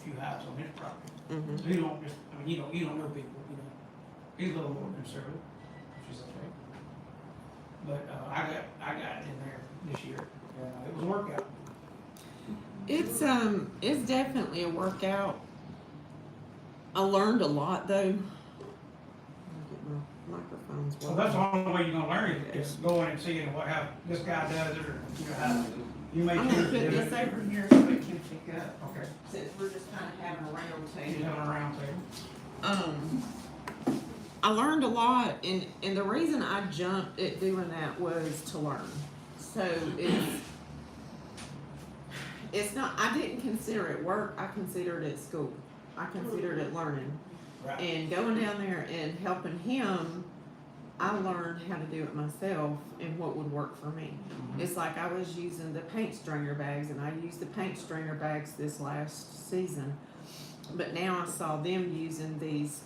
few hives on his property. Mm-hmm. So you don't just, I mean, you don't know people, you know. He's a little more conservative, which is okay. But, I got in there this year, and it was a workout. It's definitely a workout. I learned a lot though. Let me get my microphones So working. that's the only way you're gonna learn it, is going and seeing how this guy does it, or, you know, how you make I'm sure. gonna put this over here so we can pick up, Okay, since we're just kind of having a round he's table. having a round table. I learned a lot, and the reason I jumped at doing that was to learn. So it's not, I didn't consider it work, I considered it school. I considered it learning. Right. And going down there and helping him, I learned how to do it myself and what would work for me. Mhm. It's like I was using the paint stringer bags, and I used the paint stringer bags this last season. But now I saw them using these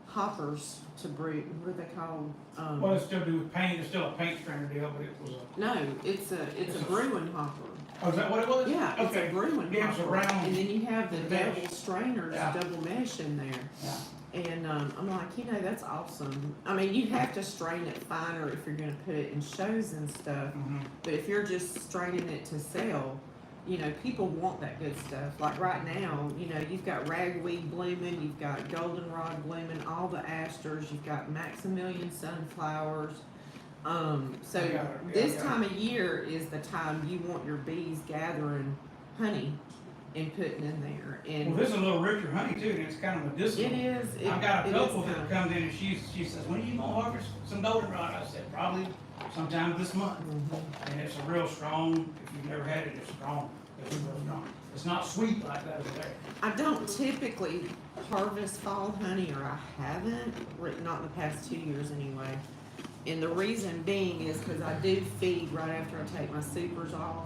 hoppers to brew. What are they called? Well, it's still do with paint, it's still a paint stringer deal, but it was a, No, it's a brewing hopper. oh, is that what it was? Yeah, it's Okay. a brewing Yeah, it's hopper. around And then you have the mesh. double strainers, Yeah. double mesh in there. Yeah. And I'm like, you know, that's awesome. I mean, you have to strain it finer if you're gonna put it in shows and stuff. Mhm. But if you're just straining it to sell, you know, people want that good stuff. Like right now, you know, you've got ragweed blooming, you've got goldenrod blooming, all the asters, you've got Maximilian sunflowers. So Yeah, this yeah. time of year is the time you want your bees gathering honey and putting in there. Well, And this is a little richer honey too, and it's kind of medicinal. it is. I've got a it couple is that kind of- comes in and she says, when are you gonna harvest some goldenrod? I said, probably sometime this month. Mhm. And it's a real strong, if you've never had it, it's strong. It's real strong. It's not sweet like that over there. I don't typically harvest fall honey, or I haven't, not in the past 2 years anyway. And the reason being is because I do feed right after I take my supers off,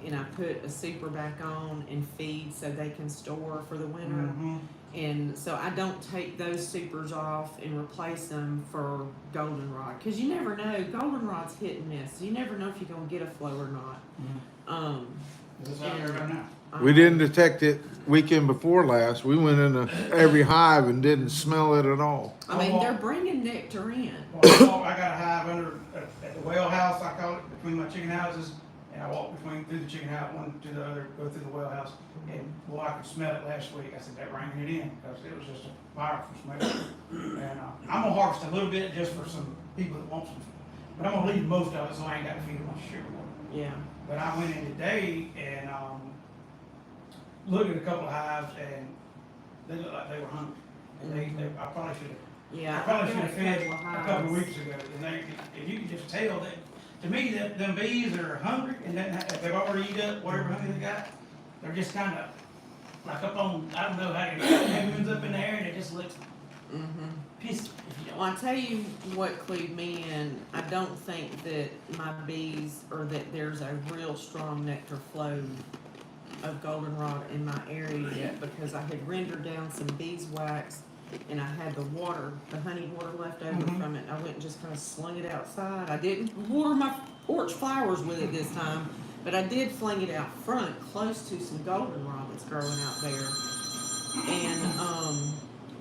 and I put a super back on and feed so they can store for the winter. Mhm. And so I don't take those supers off and replace them for goldenrod, because you never know. Goldenrod's hit and miss. You never know if you're gonna get a flow or not. Mhm. This out there right now. We didn't detect it weekend before last. We went into every hive and didn't smell it at all. I mean, they're bringing nectar in. Well, I got a hive under, at the well house, I call it, between my chicken houses. And I walk through the chicken house, one to the other, go through the well house. And, well, I could smell it last week. I said, they're bringing it in, because it was just a powerful smell. And, I'm gonna harvest a little bit just for some people that want some. But I'm gonna leave most of it, so I ain't gotta feed them much sugar. Yeah. But I went in today and, looked at a couple of hives, and they looked like they were hungry. And I probably should have, Yeah. I probably I've should got have fed couple a of couple of hives. weeks ago. And you can just tell that, to me, that them bees are hungry, and then if they've already eaten up whatever honey they got, they're just kind of like up on, I don't know how to get penguins up in the air, and it just looks Mhm. pissy. If you Well, I tell you what clued me in. I don't think that my bees, or that there's a real strong nectar flow of goldenrod in my area yet, because I had rendered down some beeswax, and I had the water, the honey water left over Mhm. from it. I went and just kind of slung it outside. I didn't water my porch flowers with it this time, but I did fling it out front, close to some goldenrod that's growing out there. And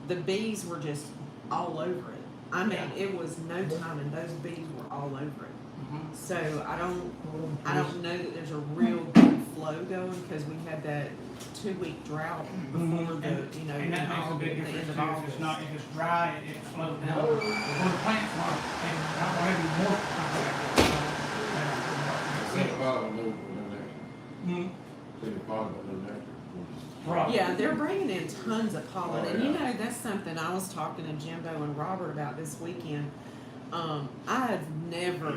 the bees were just all over it. I mean, it was no time, and those bees were all over it. Mhm. So I don't know that there's a real good flow going, because we had that 2-week drought before the, you know, And that makes a big the difference end of too. If August. it's not, if it's dry, it flows down. Where the plants are, and I don't have any more. Hmm. Probably. Yeah, they're bringing in tons of pollen, and you know, that's something I was talking to Jimbo and Robert about this weekend. I've never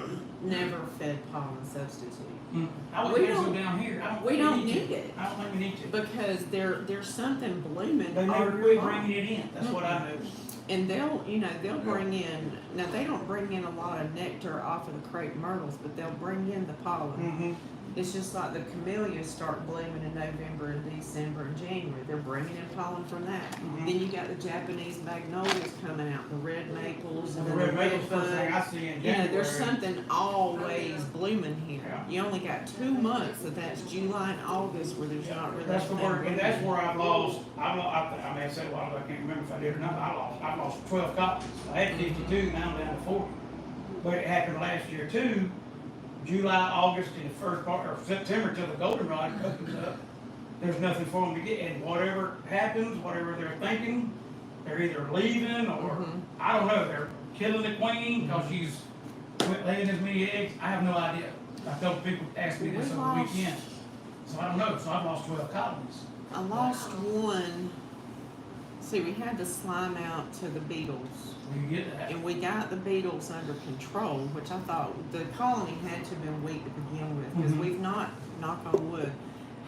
fed pollen substitute, Hmm. I would We cancel don't- down here. I don't we think don't to. need it. I don't think we need to. because there's something blooming They all never year quit long. bringing it in. That's what I noticed. And they'll bring in, now they don't bring in a lot of nectar off of the crepe myrtles, but they'll bring in the pollen. Mm-hmm. It's just like the camellias start blooming in November and December and January. They're bringing in pollen from that. Mhm. Then you got the Japanese magnolias coming out, the red maples and The then red the maple's red first thing bud. I see in You know, January. there's something always blooming here. Yeah. You only got 2 months, and that's July and August where there's not really. That's the anything word, and that's blooming. where I may have said a while ago, I can't remember if I did or not, I lost 12 copies. I had 52, now I'm down to 40. But it happened last year too, July, August, and the first part, or September till the goldenrod opens up. There's nothing for them to get, and whatever happens, whatever they're thinking, they're either leaving or, Mhm. I don't know, they're killing the queen because she's quit laying as many eggs. I have no idea. I told people, ask me this We over the lost- weekend. So I don't know, so I've lost 12 colonies. I lost one. See, we had to slime out to the beetles. Where you get that? And we got the beetles under control, which I thought the colony had to have been weak to begin with, because Mhm. we've not, knock on wood,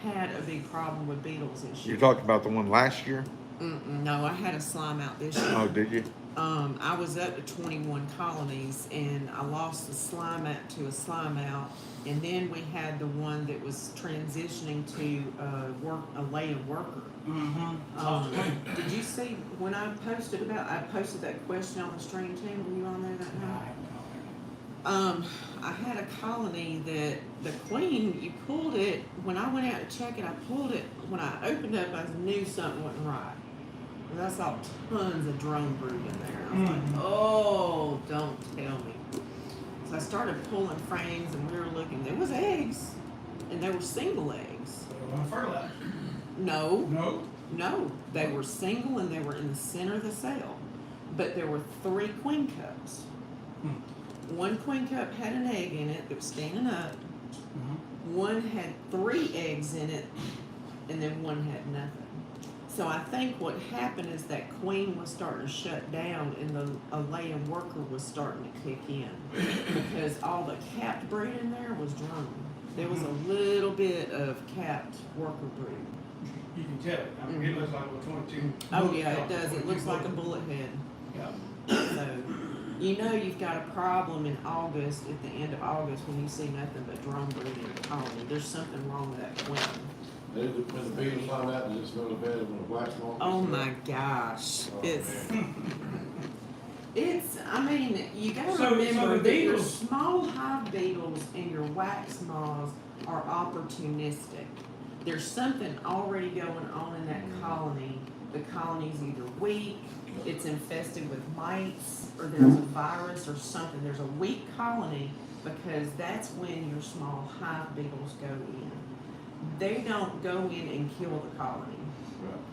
had a big problem with beetles this year. You talked about the one last year? No, I had a slime out this year. Oh, did you? I was up to 21 colonies, and I lost the slime out to a slime out, and then we had the one that was transitioning to a laying worker. Mm-hmm. Did you see when I posted that question on the stream too? Were you on there that night? I had a colony that the queen, you pulled it, when I went out to check it, I pulled it, when I opened up, I knew something wasn't right. And I saw tons of drone brood in there. I was like, oh, don't tell me. So I started pulling frames and we were looking, there was eggs, and they were single eggs. Fertilizer. No, No. they were single and they were in the center of the cell. But there were 3 queen cups. One queen cup had an egg in it that was standing up. One had 3 eggs in it, and then one had nothing. So I think what happened is that queen was starting to shut down, and a laying worker was starting to kick in because all the capped brood in there was drone. There was a little bit of capped worker brood. You can tell it. I mean, it looks like a 22. Oh yeah, it does. It looks like a bullet head. Yeah. So, you know you've got a problem in August, at the end of August, when you see nothing but drone brood in the colony. There's something wrong with that queen. When the beetles find out, does it smell better than the black smoke? Oh my gosh, Oh, it's, I mean, you gotta So remember the that your beetles- small hive beetles and your wax moths are opportunistic. There's something already going on in that colony. The colony's either weak, it's infested with mites, or there's a virus or something. There's a weak colony because that's when your small hive beetles go in. They don't go in and kill the colony.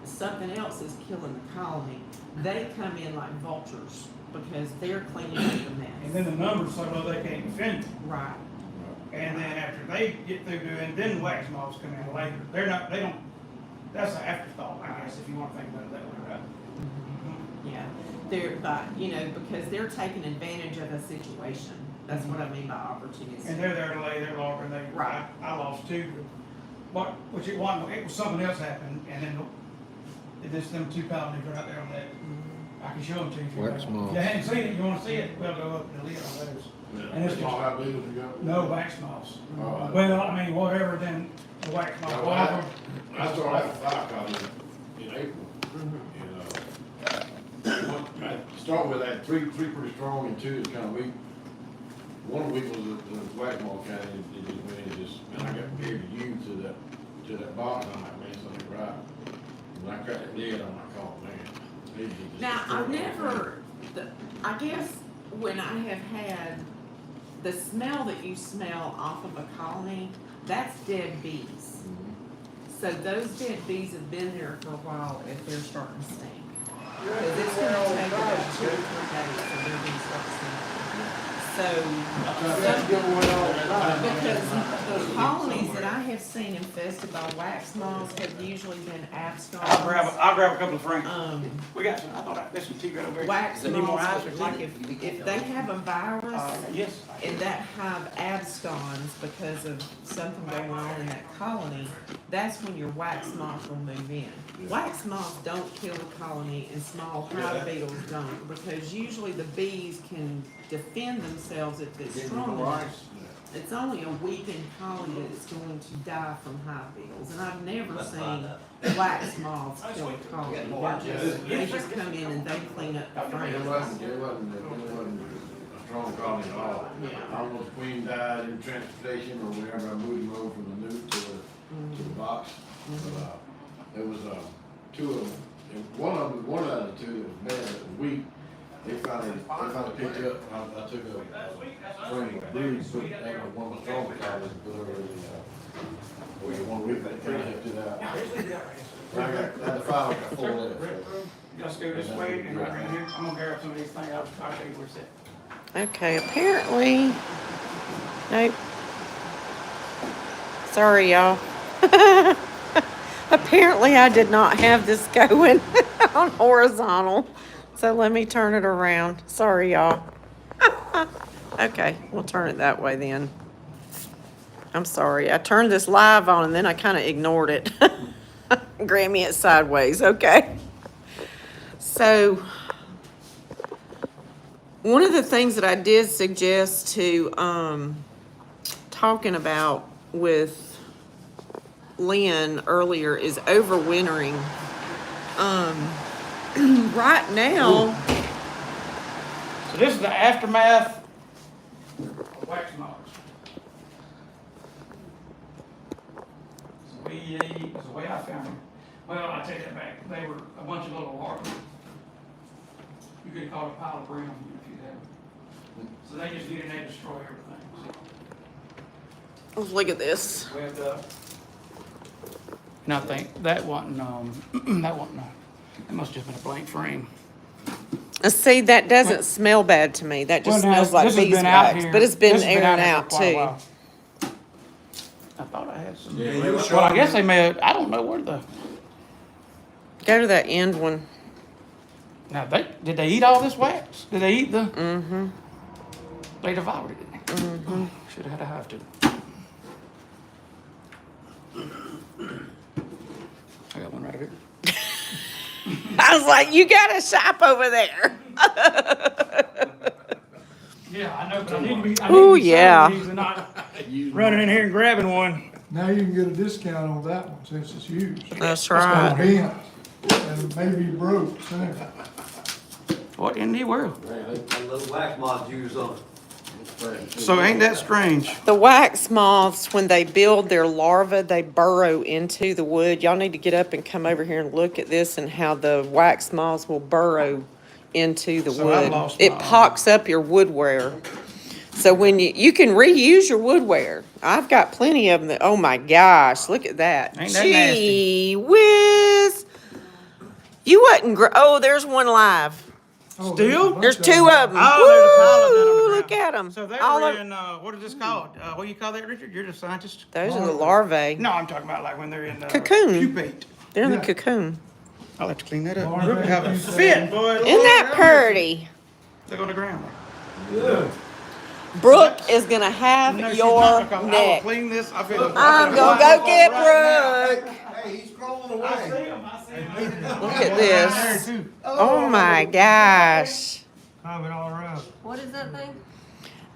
Something else is killing the colony. They come in like vultures because they're cleaning up the And mess. then the numbers so low they can't defend it. Right. And then after they get through doing, then wax moths come in later. They don't, that's an afterthought, I guess, if you want to think about it that way, right? Yeah. But, because they're taking advantage of a situation. That's what I mean by And opportunistic. they're there to lay their larvae, and they, Right. I lost 2. But, which it was something else happened, and then them 2 colonies right there on that. I can show them to you. If you Wax like. moths. If you hadn't seen it, you wanna see it, we'll go up and lid on those. And it's Small how beetles you got? No wax moths. Oh, Well, I mean, whatever, then the wax moth, Now, whatever. I started having 5 colonies in April, and, I started with that 3 pretty strong and 2 is kind of weak. One week was the black moth kind of, it just went and just, and I got very used to that box, I'm like, man, something right. When I cracked that lid, I'm like, oh, man. It just Now, I've destroyed never, I guess when I have had the smell that you smell off of a colony, that's dead bees. Mhm. So those dead bees have been there for a while if they're starting to stink. Because it's gonna take about 2 or 3 days for their bees to start stinking. So, That's good one all the time. because the colonies that I have seen infested by wax moths have usually been abscons. I'll grab a couple of frames. We got some, I thought there's some tea right over here. Wax Is there any more eyes or moths, tea? like if they have a virus, Yes. and that hive absconds because of something going on in that colony, that's when your wax moth will move in. Wax moths don't kill the colony and small hive beetles don't, because usually the bees can defend themselves if it's strong enough. It's only a weakened collie that is going to die from hive beetles, and I've never seen wax moths kill a collie. They just come in and they clean up the It frames. wasn't a strong colony at all. I don't know if the queen died in transportation or whenever I moved him over from the newt to the box. But, there was, two of them, and one of the two that was bad, that was weak, they finally picked up. I took a string of brood, put that on one of the stronger collies and put her in the, 1 week, they kind of helped it out. I got, the file, I got 4 left. Just go this way and right in here. I'm gonna grab some of these things. I'll show you where it's at. Okay, apparently, nope. Sorry, y'all. Apparently, I did not have this going on horizontal. So let me turn it around. Sorry, y'all. Okay, we'll turn it that way then. I'm sorry. I turned this live on and then I kind of ignored it. Grammy it sideways, okay? So, one of the things that I did suggest to talking about with Lynn earlier is overwintering. Right now, So this is the aftermath of wax moths. It's the way I found them. Well, I take that back. They were a bunch of little larvae. You could call it a pile of brown if you had them. So they just get in there and destroy everything. look at this. Webbed up. And I think that wasn't, that must have just been a blank frame. See, that doesn't smell bad to me. That just Well, now, smells like this has been out beeswax. here- But it's been this has airing here out for quite a too. while. I thought I had some. Yeah, Well, I guess they may have, I don't know where the, Go to that end one. now did they eat all this wax? Did they eat the? Mm-hmm. They devoured it, didn't they? Mm-hmm. Should have had a hive to. I got one right over here. I was like, you got a shop over there. Yeah, I know, but I need to be. Ooh, yeah. And not running in here and grabbing one. Now you can get a discount on that one since it's used. That's It's right. bent and maybe broke soon. What in the world? That little wax moth juice on it. So ain't that strange? The wax moths, when they build their larvae, they burrow into the wood. Y'all need to get up and come over here and look at this and how the wax moths will burrow into the So I wood. lost It my- pocks up your woodware. So when you can reuse your woodware. I've got plenty of them that, oh my gosh, look at that. Ain't that Gee whiz. You wasn't, oh, there's one live. Oh, Still? There's two of them. Oh, there's a pile of them on the Look ground. at them. So they All were of, in, what is this called? What do you call that, Richard? You're the scientist? those are the larvae. No, I'm talking about like when they're in, Cocoon. pupate. They're in the Yeah. cocoon. I'll have to clean that up. Larvae, Look how it pupate. fit, boy. Isn't that pretty? Look on the ground. Yeah. Brooke is gonna have No, she's your not, because I will neck. clean this. I feel I'm gonna go get Brooke. Hey, he's crawling I away. see him, I see him. Look at this. Oh my gosh. Climbing all around. What is that thing?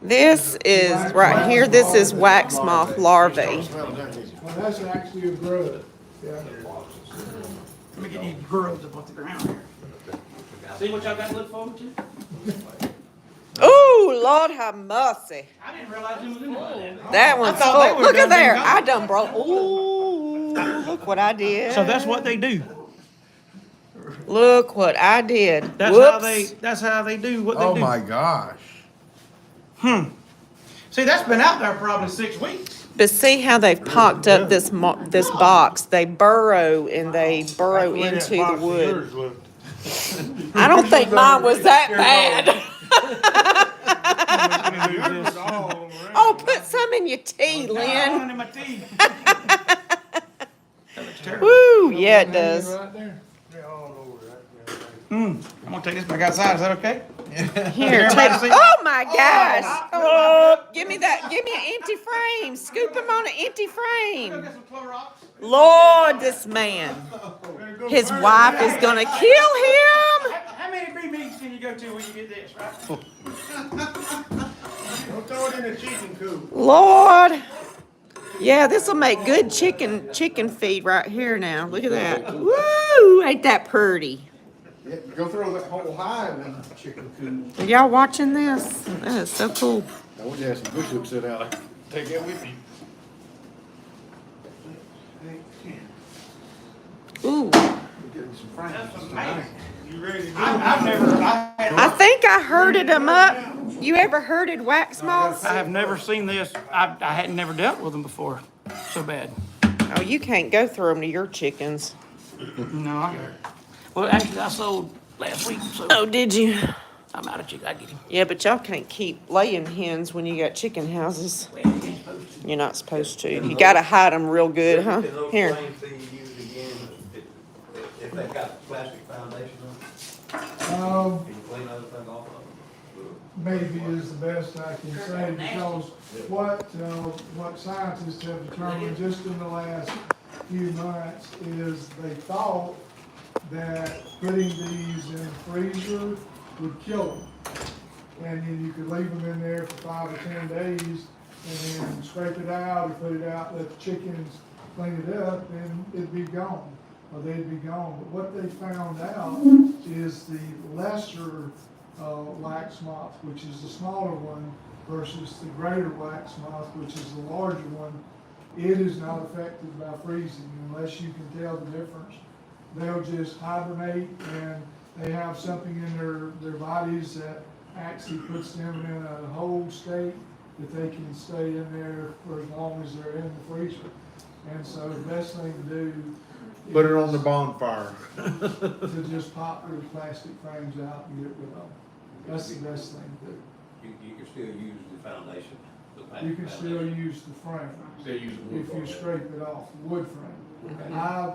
This is, right here, this is wax moth larvae. Well, that's actually a grub. Yeah. Let me get these grubs up off the ground here. See what y'all got to look forward to? Ooh, Lord have mercy. I didn't realize it was in there. That one's thought they full. were Look at done there. being I gone. done broke. Ooh, look what I did. So that's what they do. Look what I did. That's how they do what they Oh do. my gosh. See, that's been out there probably 6 weeks. But see how they've pocked up this this box. They burrow and they burrow into the wood. I don't think mine was that bad. Oh, put some in your tea, Lynn. One in my teeth. That looks terrible. Woo, yeah, it does. Right there. They're all over that. I'm gonna take this back outside. Is that okay? Here, Everybody take. see? Oh my gosh! Oh, give me that. Give me an empty frame. Scoop him on an empty frame. Got some Clorox. Lord, this man. His wife is gonna kill him. How many bee meetings can you go to when you get this, right? throw it in a chicken coop. Lord. Yeah, this'll make good chicken feed right here now. Look at that. Woo! Ain't that pretty? Yeah, go throw that whole hive in the chicken coop. Are y'all watching this? That is so cool. I want you to have some bush hooks set out. Take that with you. Ooh. We're getting some frames That's tonight. amazing. You ready to go? I've never, I think I herded them up. You ever herded wax moths? I have never seen this. I hadn't never dealt with them before. So bad. Oh, you can't go through them to your chickens. No, I got it. Well, actually, I sold last week, so Oh, did you? I'm out of chicken. I get him. Yeah, but y'all can't keep laying hens when you got chicken houses. You're not supposed to. You gotta hide them real good, huh? Can those Here. frames be used again if they got plastic foundation on them? Can you clean those things off of them? Maybe is the best I can say, because what scientists have determined just in the last few months is they thought that putting these in freezer would kill them. And then you could leave them in there for 5 or 10 days and then scrape it out or put it out, let the chickens clean it up, and it'd be gone, or they'd be gone. But what they found out is the lesser wax moth, which is the smaller one, versus the greater wax moth, which is the larger one, it is not affected by freezing unless you can tell the difference. They'll just hibernate, and they have something in their bodies that actually puts them in a hold state that they can stay in there for as long as they're in the freezer. And so the best thing to do Put it on the bonfire. to just pop those plastic frames out and get rid of them. That's the best thing to do. You can still use the foundation. the You plastic can still foundation. use the frame Still use wood. if you scrape it off, the wood frame.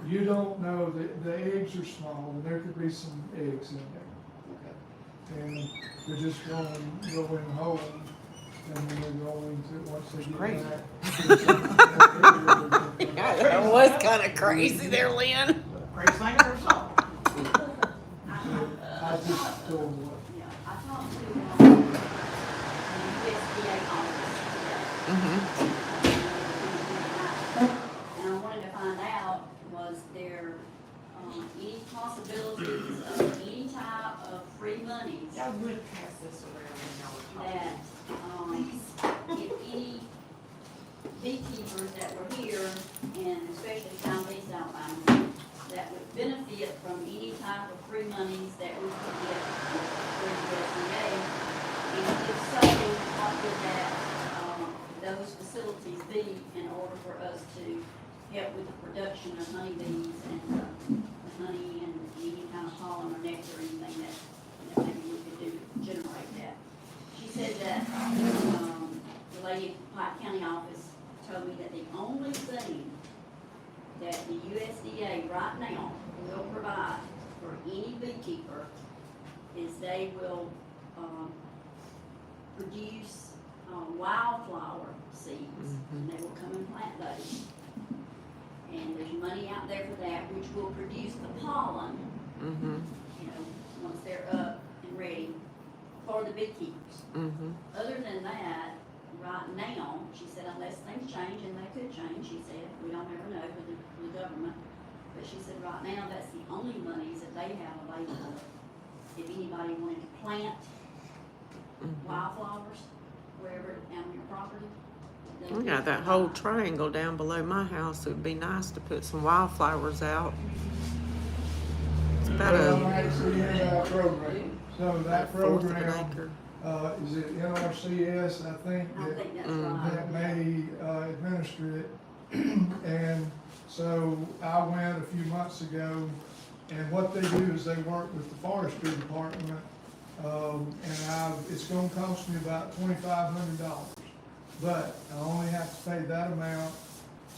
You don't know, the eggs are small, and there could be some eggs in there. And they're just going home, and then they're going to, once they get Crazy. back. That was kind of crazy there, Lynn. Greatest thing I ever saw. I just told them what. Yeah, I talked to, the USDA office Mm-hmm. today. And I wanted to find out, was there, any possibilities of any type of free monies Y'all would pass this around when y'all were talking. that, if any beekeepers that were here, and especially southeast Alabama, that would benefit from any type of free monies that we could get through USDA? And if so, what would that, those facilities be in order for us to help with the production of honeybees and honey and any kind of pollen or nectar or anything that maybe we could do to generate that? She said that, the lady at the Pike County office told me that the only thing that the USDA right now will provide for any beekeeper is they will, produce, wildflower seeds, and they will come and plant those. And there's money out there for that, which will produce the pollen, Mm-hmm. you know, once they're up and ready for the beekeepers. Mm-hmm. Other than that, right now, she said unless things change, and they could change, she said, we don't ever know with the government, but she said right now, that's the only monies that they have available. If anybody wanted to plant wildflowers wherever on your property. they We could got that whole provide. triangle down below my house. It would be nice to put some wildflowers out. It's about Well, I'm a actually in that program. So that fourth of an program, acre. is it NRCS, I think, I that think that's Mm. that right. may administer it. And so I went a few months ago, and what they do is they work with the forestry department. And it's gonna cost me about $2,500. But I only have to pay that amount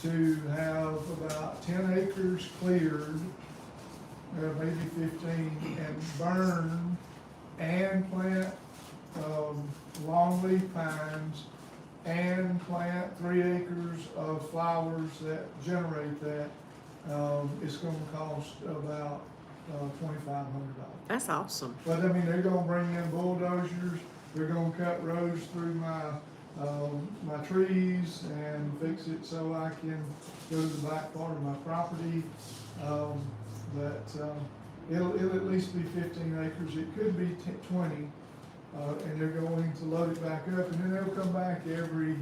to have about 10 acres cleared, maybe 15, and burn and plant longleaf pines, and plant 3 acres of flowers that generate that. It's gonna cost about $2,500. That's awesome. But I mean, they're gonna bring in bulldozers, they're gonna cut rows through my trees and fix it so I can go to the back part of my property. It'll at least be 15 acres, it could be 20, and they're going to load it back up, and then they'll come back every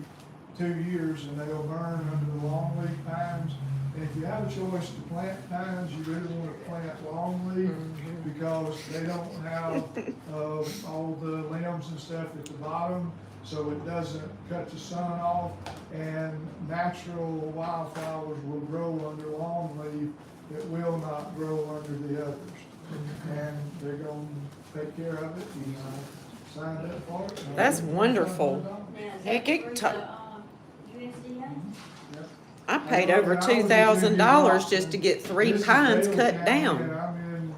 2 years, and they'll burn under the longleaf pines. And if you have a choice to plant pines, you really wanna plant longleaf, because they don't have, all the limbs and stuff at the bottom, so it doesn't cut the sun off, and natural wildflowers will grow under longleaf that will not grow under the others. And they're gonna take care of it, and I signed up for it. That's wonderful. Now, is Heck, that it through ta- the, USDA? Yep. I paid over $2,000 just to get 3 This is pines Dale cut County, down. And I'm in,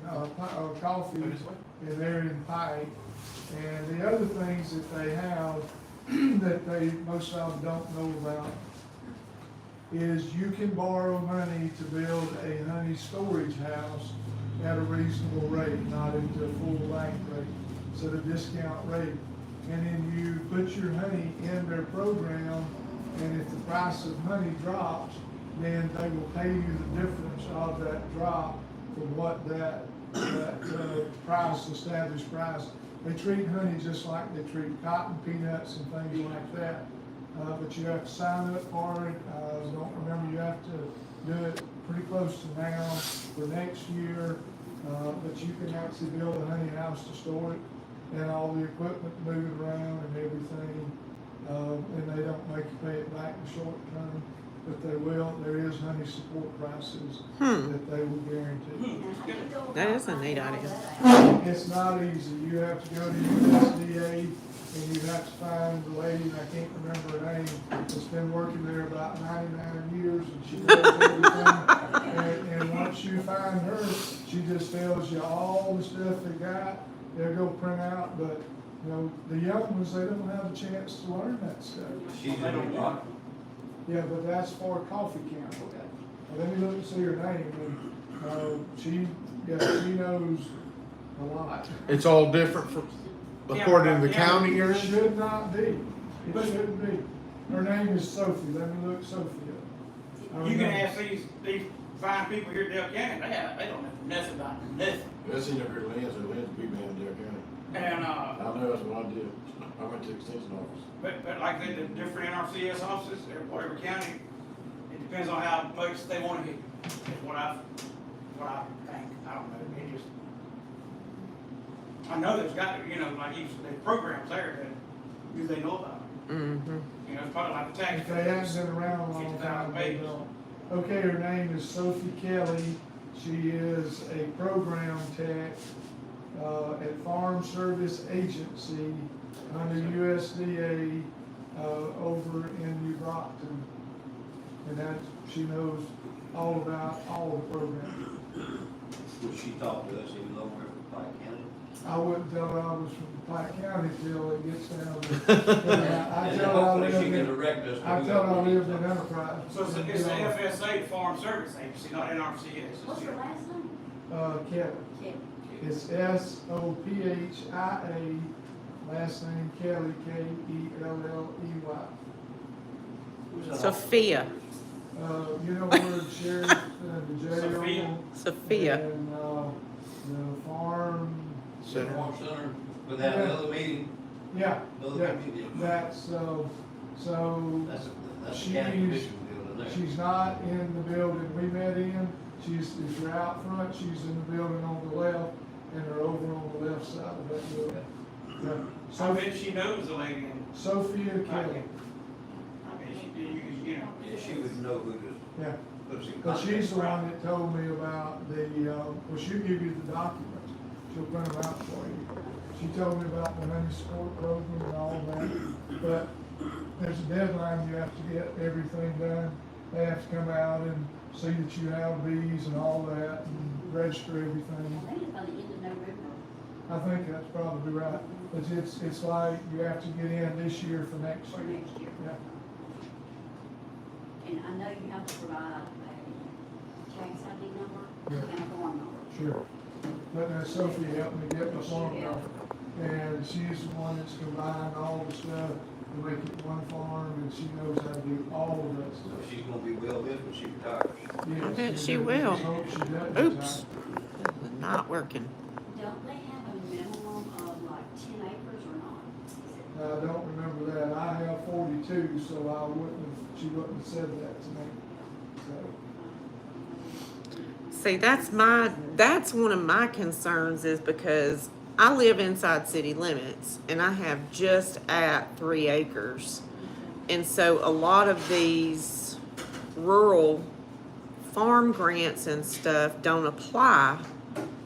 Coffee, and they're in Pike. And the other things that they have that they, most of them don't know about is you can borrow money to build a honey storage house at a reasonable rate, not into a full bank rate, so the discount rate. And then you put your honey in their program, and if the price of honey drops, then they will pay you the difference of that drop from what that price, established price. They treat honey just like they treat cotton, peanuts, and things like that. But you have to sign up for it. Don't remember, you have to do it pretty close to now for next year. But you can actually build a honey house to store it, and all the equipment moving around and everything. And they don't make you pay it back in the short term, but they will. There is honey support prices that they will guarantee. Now, how do you go about That is a neat finding all idea. that out? It's not easy. You have to go to USDA, and you have to find the lady, and I can't remember her name, that's been working there about 99 years, and she knows everything. And once you find her, she just tells you all the stuff they got. They'll go print out, but, you know, the young ones, they don't have a chance to learn that stuff. She's in the rock. Yeah, but that's for coffee camp. Let me look and see her name, and, she knows a lot. It's all different from, according to the county It area? should not be. It shouldn't be. Her name is Sophie. Let me look Sophie up. You can ask these fine people here in Dale County, they don't know nothing about nothing. That's in there, Lynn, so Lynn's a big man in Dale County. And, I know, that's what I did. I went to the extension office. but like the different NRCS offices, or whatever county, it depends on how much they wanna hit, is what I think, I don't know, it just. I know there's got to, you know, like you said, there's programs there that, do they know about it? Mm-hmm. You know, it's probably like the tax. If they haven't been around a long 50,000 time, they pages. don't. Okay, her name is Sophie Kelly. She is a program tech, at Farm Service Agency under USDA, over in New Brockton. And that, she knows all about all the programs. Would she talk to us even though we're from Pike County? I wouldn't tell her I was from Pike County till it gets down there. I And tell her I hopefully she lived can in, direct us. to I who tell her I we need lived to in talk to. Enterprise. So it's the FSA, Farm Service Agency, not NRCS. What's her last name? Kelly. Kelly. It's Sophia, last name Kelly, Kelley. Who's that? Sophia. You know where the sheriff, the jail. Sophia? Sophia. And, the farm. Center. Farm Center, with that another meeting, Yeah, another yeah, meeting. that's, so, That's the She's- county commission building there. she's not in the building we met in. If you're out front, she's in the building on the left, and they're over on the left side of that building. Yeah. So I bet she knows the lady in, Sophia Kelly, I bet she, you know. Yeah, she would know who to yeah. put us in But contact. she's the one that told me about the, well, she'll give you the documents, she'll print them out for you. She told me about the honey support program and all that, but there's a deadline, you have to get everything done. They have to come out and see that you have bees and all that, and register I everything. think it's by the end of November. I think that's probably right, but it's like you have to get in this year for next For year. next year. Yeah. And I know you have to provide a tax ID number Yeah. and a form number. Sure. But Sophie helped me get my form number. and she's the one that's combined all the stuff to make it one farm, and she knows how to do all of that So stuff. she's gonna be well busy when she retires. Yes, bet and she we will. just hope she doesn't Oops. retire. Not working. Don't they have a minimum of like 10 acres or not? Is it- I don't remember that. I have 42, so she wouldn't have said that to me. So, See, that's one of my concerns is because I live inside city limits and I have just at 3 acres. And so a lot of these rural farm grants and stuff don't apply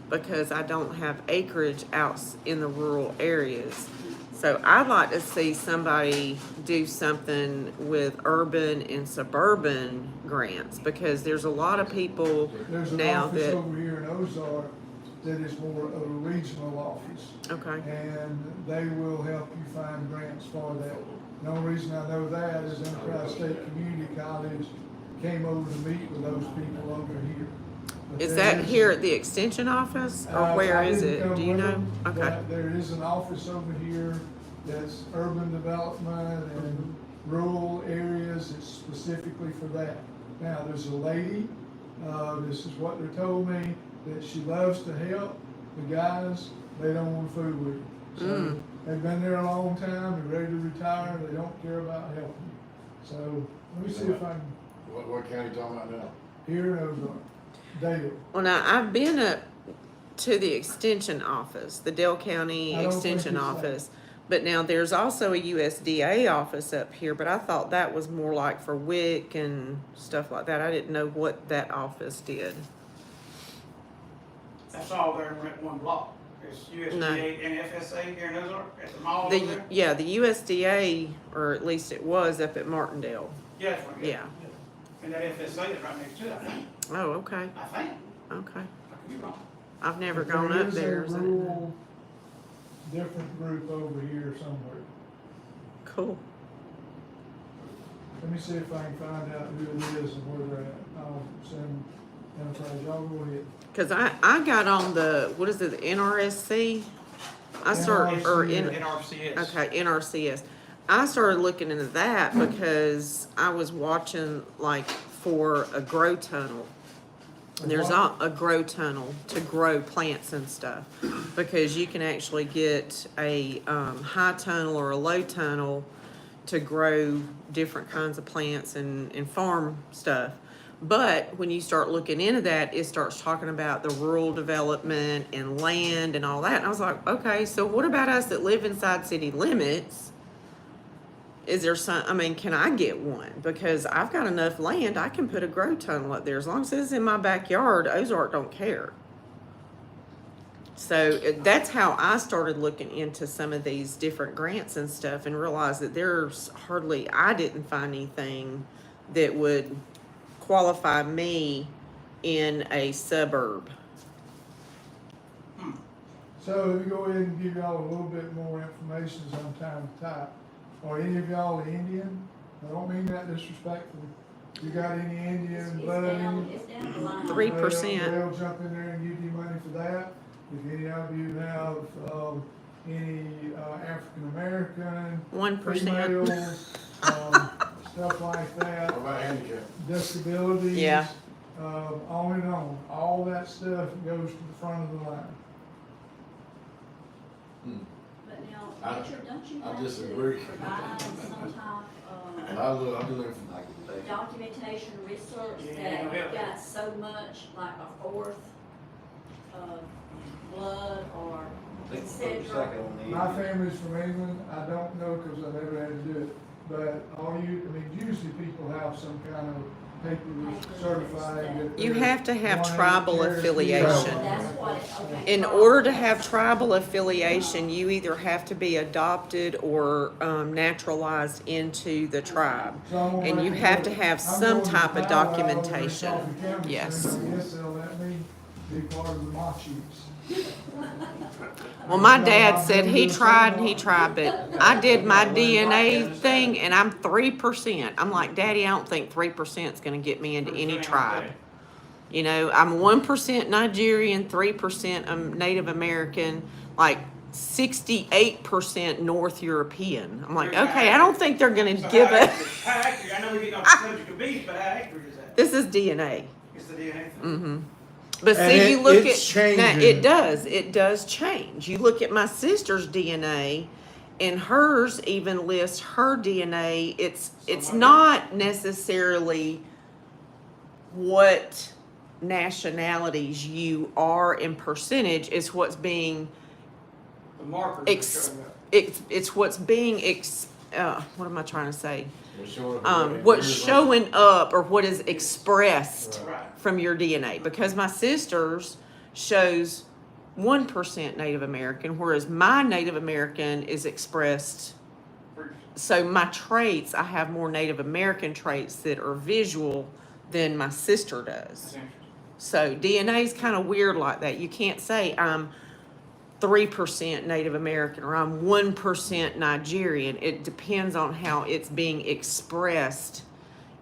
because I don't have acreage out in the rural areas. So I'd like to see somebody do something with urban and suburban grants because there's a lot of people there's an now office that, over here in Ozark that is more of a regional office, okay, and they will help you find grants for that. The only reason I know that is Enterprise State Community College came over to meet with those people over here. But is there that here at the extension office or where I is didn't it? come Do you with know? them, Okay, but there is an office over here that's urban development and rural areas, it's specifically for that. Now, there's a lady, this is what they told me, that she loves to help the guys, they don't want to fool with you. So, they've been there a long time, they're ready to retire, they don't care about helping. So, let me see if I can, What county you talking about now? here in Ozark, Dale. well now I've been up to the extension office, the Dale County I don't think Extension it's that. Office. But now there's also a USDA office up here, but I thought that was more like for WIC and stuff like that. I didn't know what that office did. That's all there in one block. It's USDA and FSA here in Ozark at the mall over there. Yeah, the USDA, or at least it was up at Martindale. Yeah, that's right. Yeah. And that FSA is right next to it, I think. Oh, okay, I think. okay. I could be wrong. I've never There gone up is a there. so- rural, different group over here somewhere. Cool. Let me see if I can find out who it is and where they're at. I'll send Enterprise, y'all go ahead. Cause I got on the, what is it, the NRSC? I started, or in, NRCS. okay, NRCS. I started looking into that because I was watching like for a grow tunnel. There's a grow tunnel to grow plants and stuff because you can actually get a high tunnel or a low tunnel to grow different kinds of plants and farm stuff. But when you start looking into that, it starts talking about the rural development and land and all that. And I was like, okay, so what about us that live inside city limits? Is there some, I mean, can I get one? Because I've got enough land, I can put a grow tunnel up there. As long as it's in my backyard, Ozark don't care. So that's how I started looking into some of these different grants and stuff and realized that I didn't find anything that would qualify me in a suburb. So let me go ahead and give y'all a little bit more information as I'm time to type. Are any of y'all Indian? I don't mean that disrespectfully. You got any Indian blood in you? It's down the line. 3%. They'll jump in there and give you money for that. If any of you have, any, African American, 1%. females, stuff like What that, about handicap? disabilities. Yeah. On and on, all that stuff goes to the front of the line. But now, I- Richard, don't you I have to disagree. provide some type And of I do look for, documentation, research Yeah, that yeah. you've got so much, like a fourth of blood or I think et the cetera? second on the. My family's from England, I don't know because I never had to do it, but usually people have some kind of paper that's certified that. You they're have to have one tribal charity. affiliation. That's what it, okay. In order to have tribal affiliation, you either have to be adopted or naturalized into the tribe. So I'm gonna And let you you have go. to have I'm some going to type of Powwow over in documentation. Coffee County Yes. soon. Yes, they'll let me be part of the Machis. Well, my dad said he tried and he tried, but I did my DNA thing and I'm 3%. I'm like, Daddy, I don't think 3% is gonna get me into any tribe. You know, I'm 1% Nigerian, 3% Native American. Like, 68% North European. I'm like, Very okay, I don't think they're gonna So give how it. accurate- How accurate, I know we get off the subject of beef, but how accurate is that? This is DNA. It's the DNA thing. Mm-hmm. But And see, you look it's at now, changing. it does change. You look at my sister's DNA, and hers even lists her DNA. It's Somewhat not necessarily what nationalities you are in percentage. It's what's being The markers Ex- are showing up. it's what's being what am I trying to say? It's showing up. What's showing up or what is expressed Right. from your DNA. Because my sister's shows 1% Native American, whereas my Native American is expressed. So my traits, I have more Native American traits that are visual than my sister That's does. interesting. So DNA is kind of weird like that. You can't say I'm 3% Native American or I'm 1% Nigerian. It depends on how it's being expressed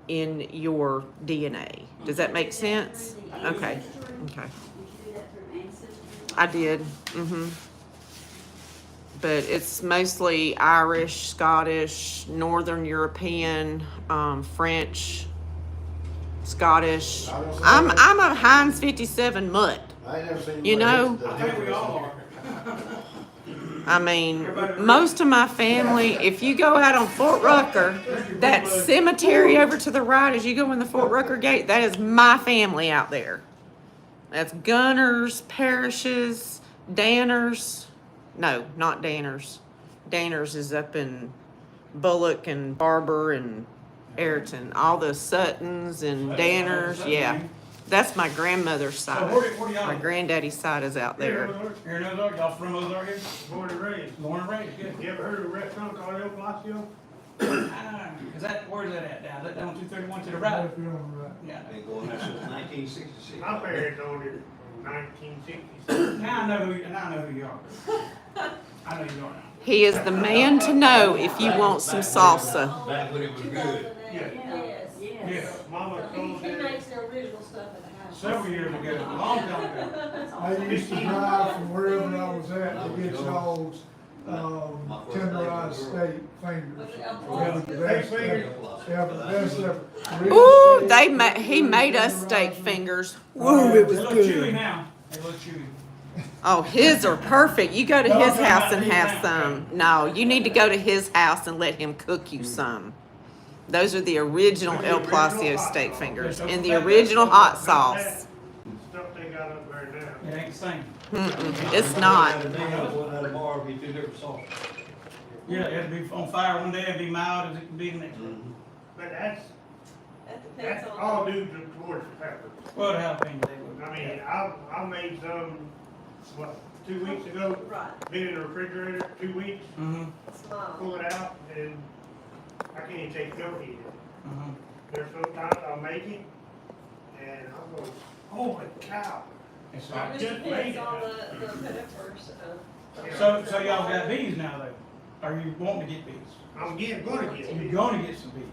in your DNA. Does that make sense? Okay. Okay. Did you do that through Ancestry? I did. But it's mostly Irish, Scottish, Northern European, French, Scottish. I'm a Heinz 57 mutt. I ain't never seen. You know, I think we all are. I mean, most of my family, if you go out on Fort Rucker, that cemetery over to the right as you go in the Fort Rucker gate, that is my family out there. That's Gunners, Parishes, Danners. No, not Danners. Danners is up in Bullock and Barber and Ayrton. All the Suttons and Danners, yeah. That's my grandmother's So side. where y'all? My granddaddy's side is out there. Here in Ozark, y'all from Ozark here? Born and raised. Born and raised, good. You ever heard of a restaurant called El Palacio? Is that, where's that at down? Is that down 231 to the right? If you're on the right. Yeah. Been going there since 1966. My parents owned it in 1960s. Now I know who you are. I know you are now. He is the man to know if you want some salsa. Back when it was good. Yeah. Yes, Yeah. yes. Mama told He me, makes the original stuff at the house. Several years ago, a long time ago. I used to drive from wherever I was at to get y'all's, tenderized steak fingers. They were the best ever. Yeah, the best ever. Ooh, he made us steak fingers. Woo, it was They look chewy good. now. They look chewy. Oh, his are perfect. You go to his house and have some. No, you need to go to his house and let him cook you some. Those are the original El Palacio steak fingers in the original hot sauce. Stuff they got up there now. It ain't the same. It's not. One out of bar, be two different sauces. Yeah, it had to be on fire one day, it'd be mild as it can be the next Mm-hmm. one. But that's That depends all on. due towards the pepper. Well, the jalapeno, they would. I mean, I made some, 2 weeks ago, Right, been in the refrigerator 2 weeks, Mm-hmm, small. pull it out, and I can't even take no heat. mm-hmm. There's sometimes I'll make it, and I'll go, holy cow. It's I like, just made it. the peppers, so y'all got bees now though? Are you wanting to get bees? I'm gonna get You're it. gonna get some bees,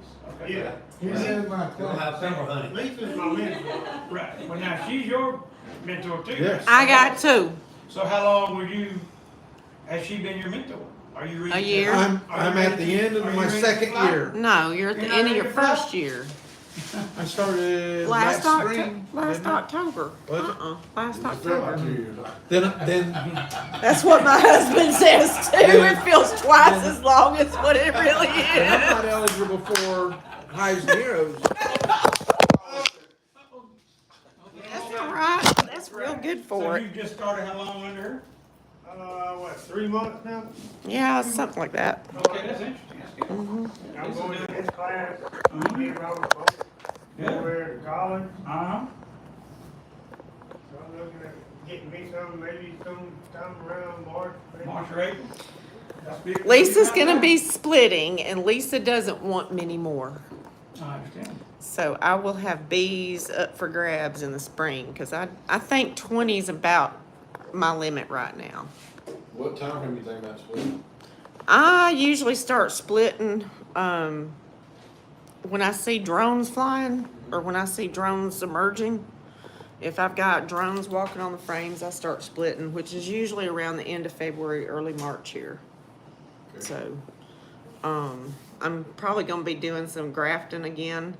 okay? Yeah, he's in my We'll class. have pepper honey. Lisa's my mentor. Right, well now, she's your mentor too. Yes. I got two. So how long has she been your mentor? Are you ready? A year. I'm at the end of my second year. No, you're at the end of your first year. I started Last last spring. October. Was it? Last It felt like October. 2 years. Then That's what my husband says too. It feels twice as long as what it really and I'm is. not eligible for Hives and Heroes. That's all right. That's real good So for it. you just started how long under her? 3 months now? Yeah, something like that. Okay, that's interesting, that's good. I'm going to this class, Mhm. me and Robert both Yeah. over there to college, Uh-huh. so I'm looking at getting me some, maybe sometime around March. maybe. March or April? That's big. Lisa's gonna be splitting, and Lisa doesn't want many more. I understand. So I will have bees up for grabs in the spring, because I think 20 is about my limit right now. What time frame you think about splitting? I usually start splitting when I see drones flying or when I see drones emerging. If I've got drones walking on the frames, I start splitting, which is usually around the end of February, early March here. So, I'm probably gonna be doing some grafting again.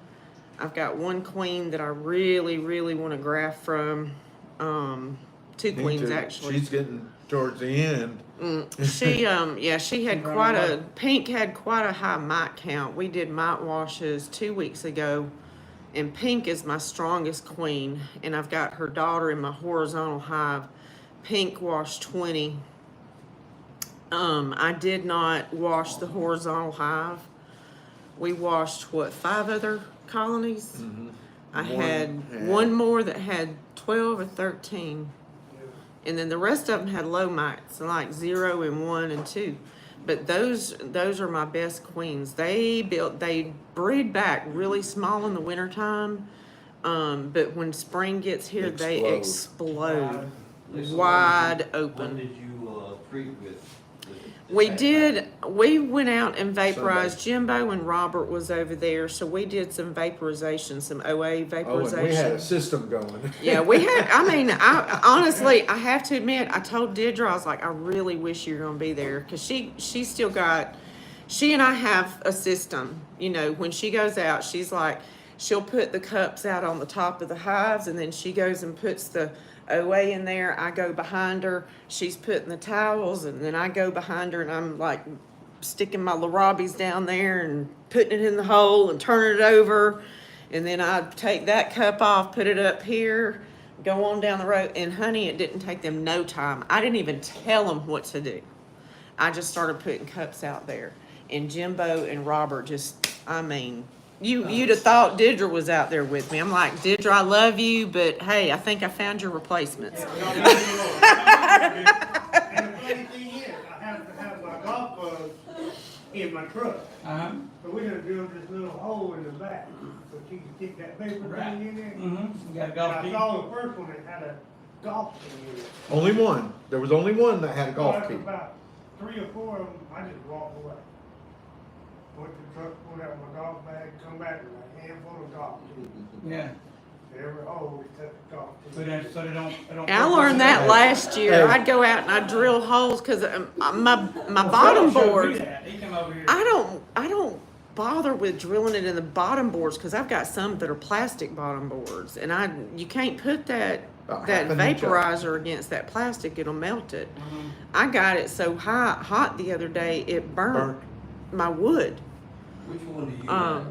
I've got one queen that I really, really wanna graft from, two Me queens too. actually. She's getting towards the end. She, yeah, she had Pink had quite a high mite count. We did mite washes 2 weeks ago, and Pink is my strongest queen, and I've got her daughter in my horizontal hive. Pink washed 20. I did not wash the horizontal hive. We washed, what, 5 other colonies? I had one more that had 12 or 13. And then the rest of them had low mites, like 0 and 1 and 2. But those are my best queens. They breed back really small in the wintertime. But when spring gets here, they explode wide When open. did you, treat with? We went out and vaporized. Jimbo and Robert was over there, so we did some vaporization, some OA vaporization. Oh, and we had a system going. Yeah, we had, I honestly, I have to admit, I told Deirdre, I was like, I really wish you were gonna be there, cause she still got, she and I have a system, you know, when she goes out, she's like, she'll put the cups out on the top of the hives, and then she goes and puts the OA in there. I go behind her, she's putting the towels, and then I go behind her, and I'm like sticking my Larabis down there and putting it in the hole and turning it over. And then I'd take that cup off, put it up here, go on down the road. And honey, it didn't take them no time. I didn't even tell them what to do. I just started putting cups out there. And Jimbo and Robert just, you'd have thought Deirdre was out there with me. I'm like, Deirdre, I love you, but hey, I think I found your replacements. And the funny thing is, I have to have my golf clubs in my truck. So we're gonna drill this little hole in the back, so she can stick that paper thing in there. You got a And golf I key? saw the first one that had a golf thing in it. Only one. There was only one that had a So golf after key. about 3 or 4 of them, I just walked away. Went to the truck, pulled out my golf bag, come back with a handful of golf keys. Yeah. Every hole, we took a golf So tee. they don't. I learned that last year. I'd go out and I'd drill holes because my bottom board. He come over here. I don't bother with drilling it in the bottom boards because I've got some that are plastic bottom boards, and you can't put that About that half an inch up. vaporizer against that plastic. It'll melt it. I got it so hot the other day it burnt my wood. Which one do you have?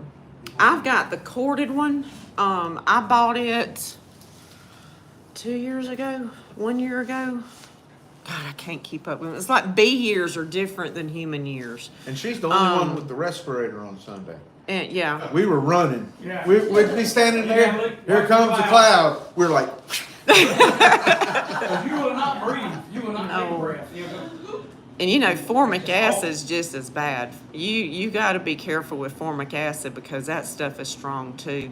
I've got the corded one. I bought it 2 years ago, 1 year ago. God, I can't keep up with it. It's like bee years are different than human years. And she's the only one with the respirator on Sunday. And yeah. We were running. Yeah. We'd be standing there. Yeah, look, Here watch comes the the cloud. cloud. We're like, Because you will not breathe. You will not take a No. breath. You go, And you know, formic acid's just as bad. You got to be careful with formic acid because that stuff is strong too.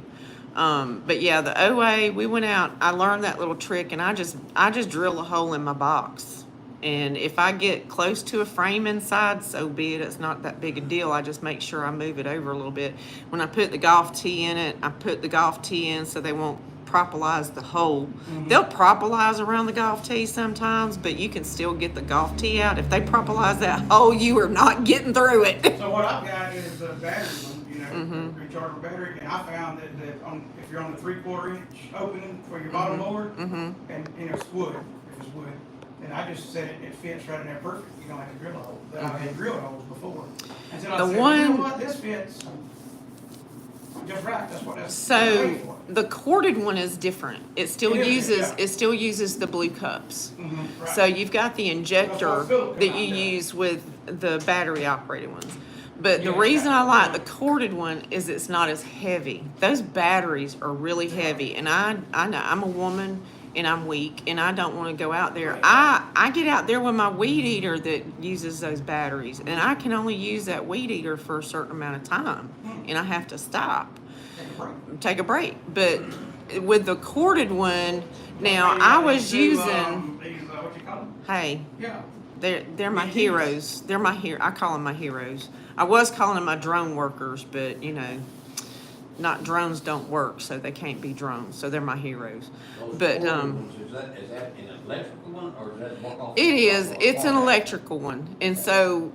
But yeah, the OA, we went out, I learned that little trick, and I just drill a hole in my box. And if I get close to a frame inside, so be it. It's not that big a deal. I just make sure I move it over a little bit. When I put the golf tee in it, I put the golf tee in so they won't propolyze the hole. They'll propolyze around the golf tee sometimes, but you can still get the golf tee out. If they propolyze that hole, you are not getting through it. So what I've got is a battery one, you know, rechargeable battery, and I found that if you're on the 3/4 inch opening for your bottom board, and you know, it's wood, if it's wood, then I just set it fits right in there perfect. You don't have to drill a hole. But I had drilled holes before. Until I The said, one- you know what, this fits just right. That's what that's So made for. the corded one is different. It still It is, uses yeah. it still uses the blue cups. Right. So you've got the injector Phil that come you out there. use with the battery operated ones. But the Yeah, reason yeah. I like the corded one is it's not as heavy. Those batteries are really heavy, and I know I'm a woman and I'm weak and I don't want to go out there. I get out there with my weed eater that uses those batteries, and I can only use that weed eater for a certain amount of time, and I have to stop. Take a break. But with the corded one, now I was using, These, what you call them? hey, Yeah. they're my heroes. They're my I call them my heroes. I was calling them my drone workers, but you know, not drones don't work, so they can't be drones. So they're my heroes. Those But, portable ones, is that an electrical one, or is that walk off? It is. It's an electrical one. And so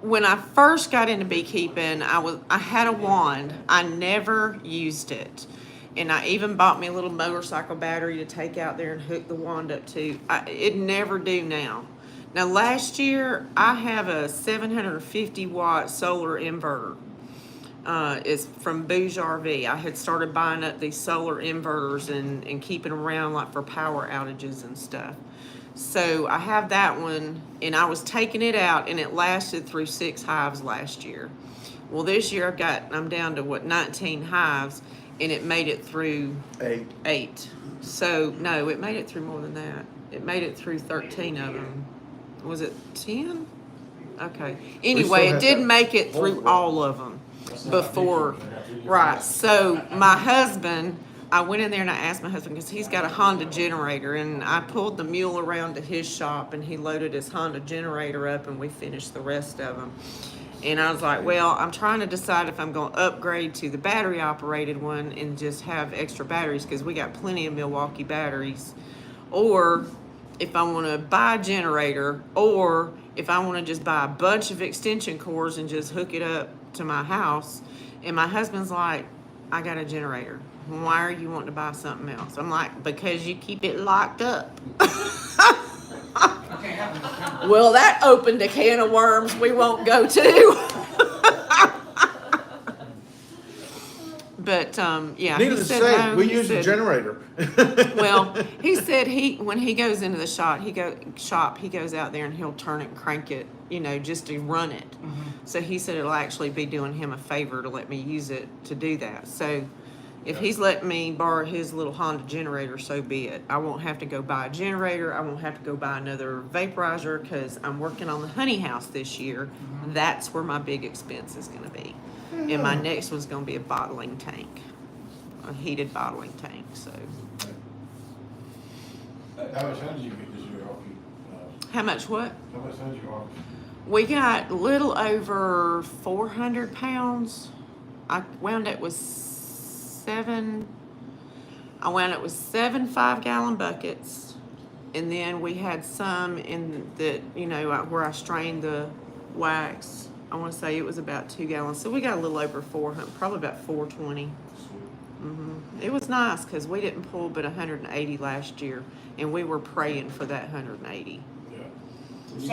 when I first got into beekeeping, I had a wand. I never used it. And I even bought me a little motorcycle battery to take out there and hook the wand up to. It never do now. Now last year I have a 750 watt solar inverter. It's from Bouge RV. I had started buying up these solar inverters and keeping them around like for power outages and stuff. So I have that one, and I was taking it out, and it lasted through 6 hives last year. Well, this year I'm down to 19 hives, and it made it through 8. So no, it made it through more than that. It made it through 13 of them. Was it 10? Okay. Anyway, it did make it through all of them before. Right. So my husband, I went in there and I asked my husband, because he's got a Honda generator, and I pulled the mule around to his shop, and he loaded his Honda generator up, and we finished the rest of them. And I was like, well, I'm trying to decide if I'm going to upgrade to the battery operated one and just have extra batteries, because we got plenty of Milwaukee batteries, or if I want to buy a generator, or if I want to just buy a bunch of extension cords and just hook it up to my house. And my husband's like, I got a generator. Why are you wanting to buy something else? I'm like, because you keep it locked up. Well, that opened a can of worms we won't go to. But yeah, Needless to he said say, no. we He use a said- generator. Well, he said when he goes into the shop, he goes out there and he'll turn it and crank it, just to run it. So he said it'll actually be doing him a favor to let me use it to do that. So if he's letting me borrow his little Honda generator, so be it. I won't have to go buy a generator. I won't have to go buy another vaporizer, because I'm working on the honey house this year. That's where my big expense is going to be. And my next one's going to be a bottling tank, a heated bottling tank. So How much honey did you get this year off you? how much what? How much honey did you offer? We got a little over 400 pounds. I wound up with 7 5-gallon buckets. And then we had some in the, where I strained the wax. I want to say it was about 2 gallons. So we got a little over 400, probably about 420. It was nice, because we didn't pull but 180 last year, and we were praying for that 180. So,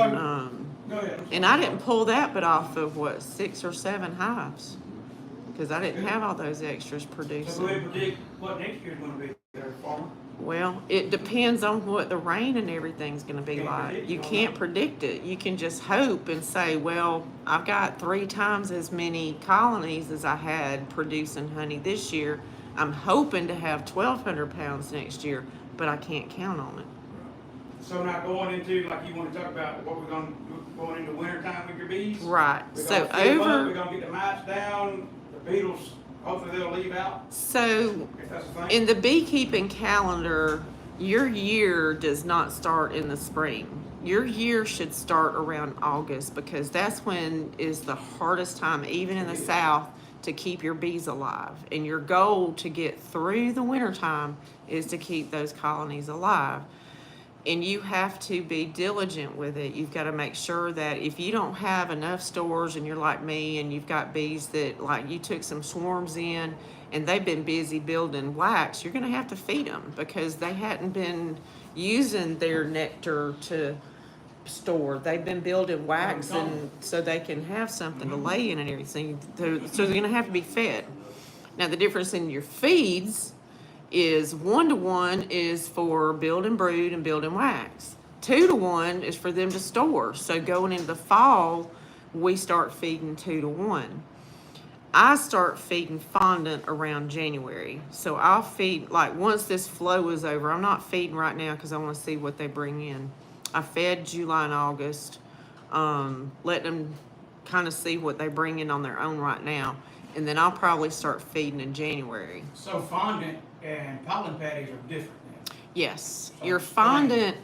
go ahead. And I didn't pull that but off of 6 or 7 hives, because I didn't have all those extras So we producing. predict what next year's gonna be there, farmer. Well, it depends on what the rain and everything's going to be Can't like. predict You all can't that. predict it. You can just hope and say, well, I've got 3 times as many colonies as I had producing honey this year. I'm hoping to have 1,200 pounds next year, but I can't count on it. So now going into, like you wanna talk about what we're going into winter time with your bees? Right. We're So gonna feed 'em up, over. we're gonna get the mites down, the beetles, hopefully they'll leave out, So if that's the thing. in the beekeeping calendar, your year does not start in the spring. Your year should start around August, because that's when is the hardest time, even in the South, to keep your bees alive. And your goal to get through the wintertime is to keep those colonies alive. And you have to be diligent with it. You've got to make sure that if you don't have enough stores, and you're like me and you've got bees that, like, you took some swarms in and they've been busy building wax, you're going to have to feed them, because they hadn't been using their nectar to store. They've been building wax, and so they can have something to lay in and everything. So they're going to have to be fed. Now, the difference in your feeds is 1-to-1 is for build and brood and build and wax. 2-to-1 is for them to store. So going into the fall, we start feeding 2-to-1. I start feeding fondant around January. So I'll feed, like, once this flow is over. I'm not feeding right now because I want to see what they bring in. I fed July and August, let them kind of see what they bring in on their own right now. And then I'll probably start feeding in January. So fondant and pollen patties are different now. Yes, your fondant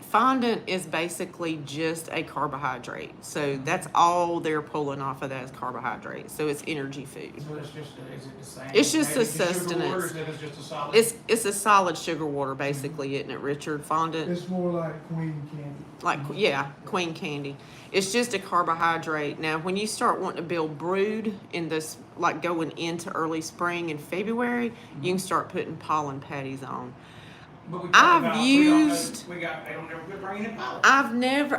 is basically just a carbohydrate. So that's all they're pulling off of that is carbohydrates. So it's energy food. So it's just, is it the same? It's just maybe a sugar water, sustenance. or is it just a solid? It's a solid sugar water basically, isn't it, Richard? Fondant, It's more like queen candy. like yeah, queen candy. It's just a carbohydrate. Now, when you start wanting to build brood in this, like going into early spring and February, you can start putting pollen patties on. But we I've talked about, used- they don't ever quit bringing in pollen.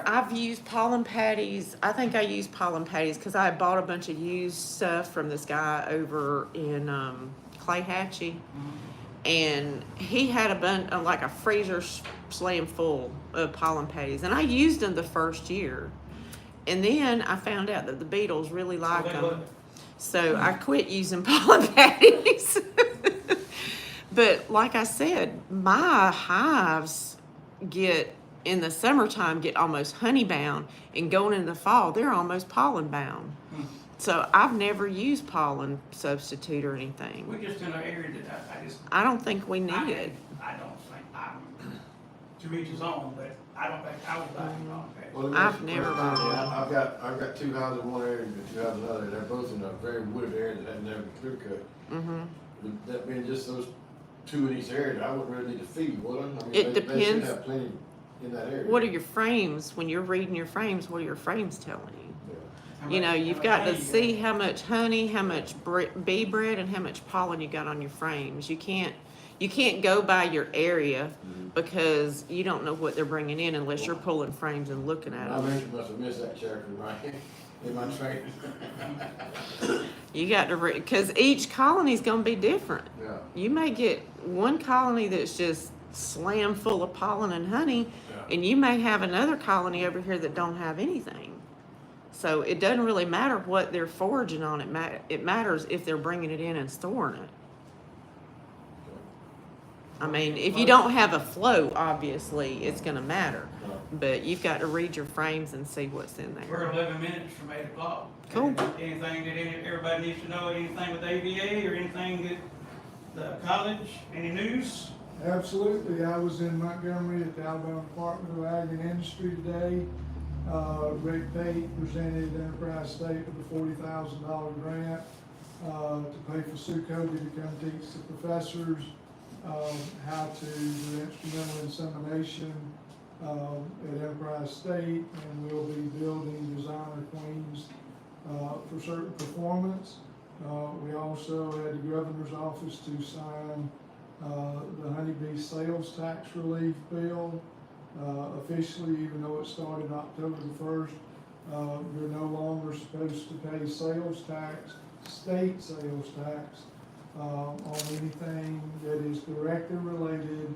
I've used pollen patties. I think I used pollen patties because I had bought a bunch of used stuff from this guy over in Clay Hatchie. And he had a bunch, like a freezer slam full of pollen patties. And I used them the first year. And then I found out that the beetles really like they them. love it. So I quit using pollen patties. But like I said, my hives in the summertime get almost honey bound, and going into the fall, they're almost pollen bound. So I've never used pollen substitute or anything. We're just in an area that I don't think we need it. I don't think, to each his own, but I don't think I would buy any pollen patties. Well, let me I've ask you a never question. bought I've got 2 houses in one area and 2 houses in another. They're both in a very wooded area that hasn't never been clear cut. Mm-hmm. Would that being just those 2 in each area, I wouldn't really need to feed, would I? I mean, It they should depends. have plenty in that area. What are your frames? When you're reading your frames, what are your frames telling you? How You much- know, how you've much got honey to you see how much honey, how much bee bread, and how much pollen you got on your frames. You can't go by your area because you don't know what they're bringing in unless you're pulling frames and looking at I them. mentioned must have missed that chapter in my training. You got to because each colony is going to be different. Yeah, You may get one colony that's just slam full of pollen and honey, yeah. and you may have another colony over here that don't have anything. So it doesn't really matter what they're foraging on. It matters if they're bringing it in and storing it. I mean, if you don't have a flow, obviously it's going to matter. But you've got to read your frames and see what's in We're there. 11 minutes from 8 o'clock. Cool. Anything that everybody needs to know, anything with AVA or anything that the college, any news? Absolutely. I was in Montgomery at the Alabama Department of Ag and Industry today. Rick Pate presented Enterprise State with a $40,000 grant to pay for Sue Cody to come teach the professors how to do instrumental insemination at Enterprise State, and we'll be building designer queens for certain performance. We also had the governor's office to sign the honeybee sales tax relief bill. Officially, even though it started October the 1st, you're no longer supposed to pay sales tax, state sales tax, on anything that is directly related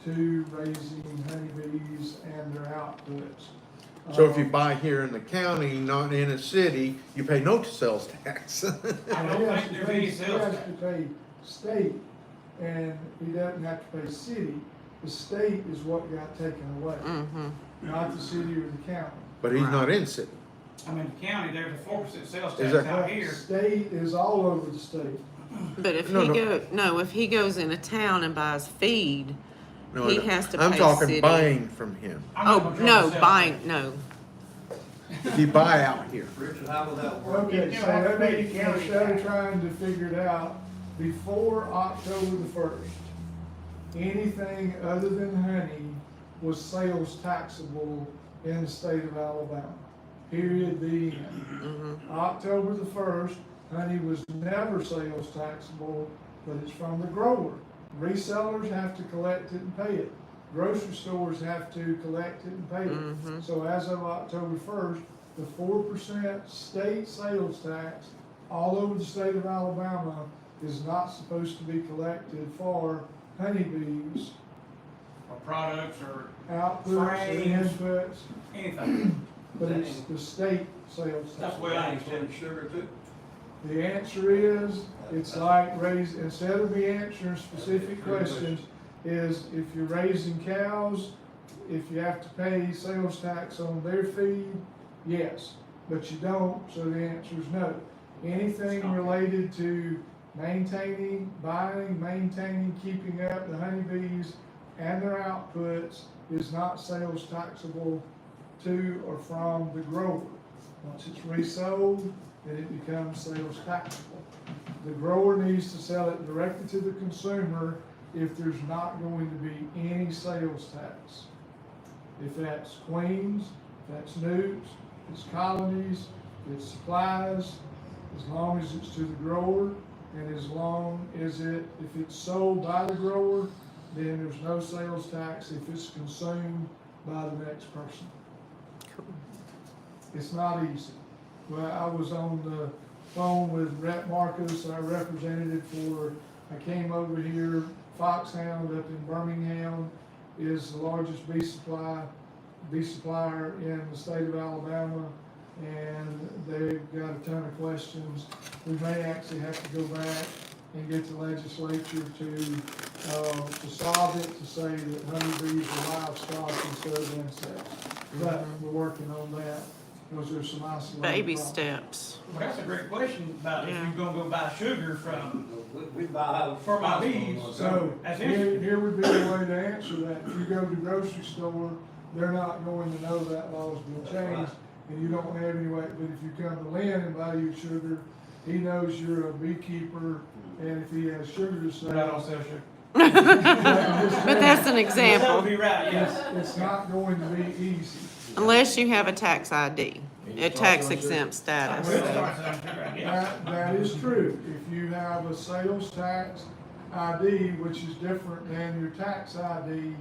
to raising honeybees and their outputs. So if you buy here in the county, not in a city, you pay no sales tax. I don't think there's any sales He has tax. to pay state, and he doesn't have to pay city. The state is what got taken away, Mm-hmm. not the city or the county. But he's not in city. I mean, the county, there's a 4% sales Is tax there- out here. State is all over the state. But if No, if he goes into town and buys feed, No, he I don't. has to I'm pay talking city. buying from him. I'm not Oh, gonna no, sell buying, tax. no. If you buy out here. Richard, how will that work? Okay, You so have to let pay me, the county instead of tax. trying to figure it out, before October the 1st, anything other than honey was sales taxable in the state of Alabama. Period, the end. Mm-hmm. October the 1st, honey was never sales taxable, but it's from the grower. Resellers have to collect it and pay it. Grocery stores have to collect it and pay it. Mhm. So as of October 1st, the 4% state sales tax all over the state of Alabama is not supposed to be collected for honeybees, Or products or outputs, Frames. inputs, anything. but it's the state sales tax. That's the way I understand And sugar too? The answer is, it's like instead of me answering specific questions, is if you're raising cows, if you have to pay sales tax on their feed, yes, but you don't, so the answer is no. Anything related to maintaining, buying, maintaining, keeping up the honeybees and their outputs is not sales taxable to or from the grower. Once it's resold, then it becomes sales taxable. The grower needs to sell it directly to the consumer if there's not going to be any sales tax. If that's queens, if that's newts, if it's colonies, if it's supplies, as long as it's to the grower, and as long as if it's sold by the grower, then there's no sales tax if it's consumed by the next person. It's not easy. Well, I was on the phone with Rep Marcus, our representative I came over here, Foxhound up in Birmingham is the largest bee supplier in the state of Alabama, and they've got a ton of questions. We may actually have to go back and get the legislature to solve it, to say that honeybees are livestock instead of insects. But we're working on that, because there's some isolated Baby problems. steps. Well, that's a great question about if Yeah. you're gonna go buy sugar from, We buy. for my bees. So, That's here interesting. would be a way to answer that. If you go to the grocery store, they're not going to know that law's been changed, and you don't have any way, but if you come to Lynn and buy your sugar, he knows you're a beekeeper, and if he has sugar to But I don't sell. sell sugar. But that's an That example, would be right, yes. It's not going to be easy. unless you have a tax ID, a tax exempt We'll status. start selling sugar, I guess. That is true. If you have a sales tax ID, which is different than your tax ID,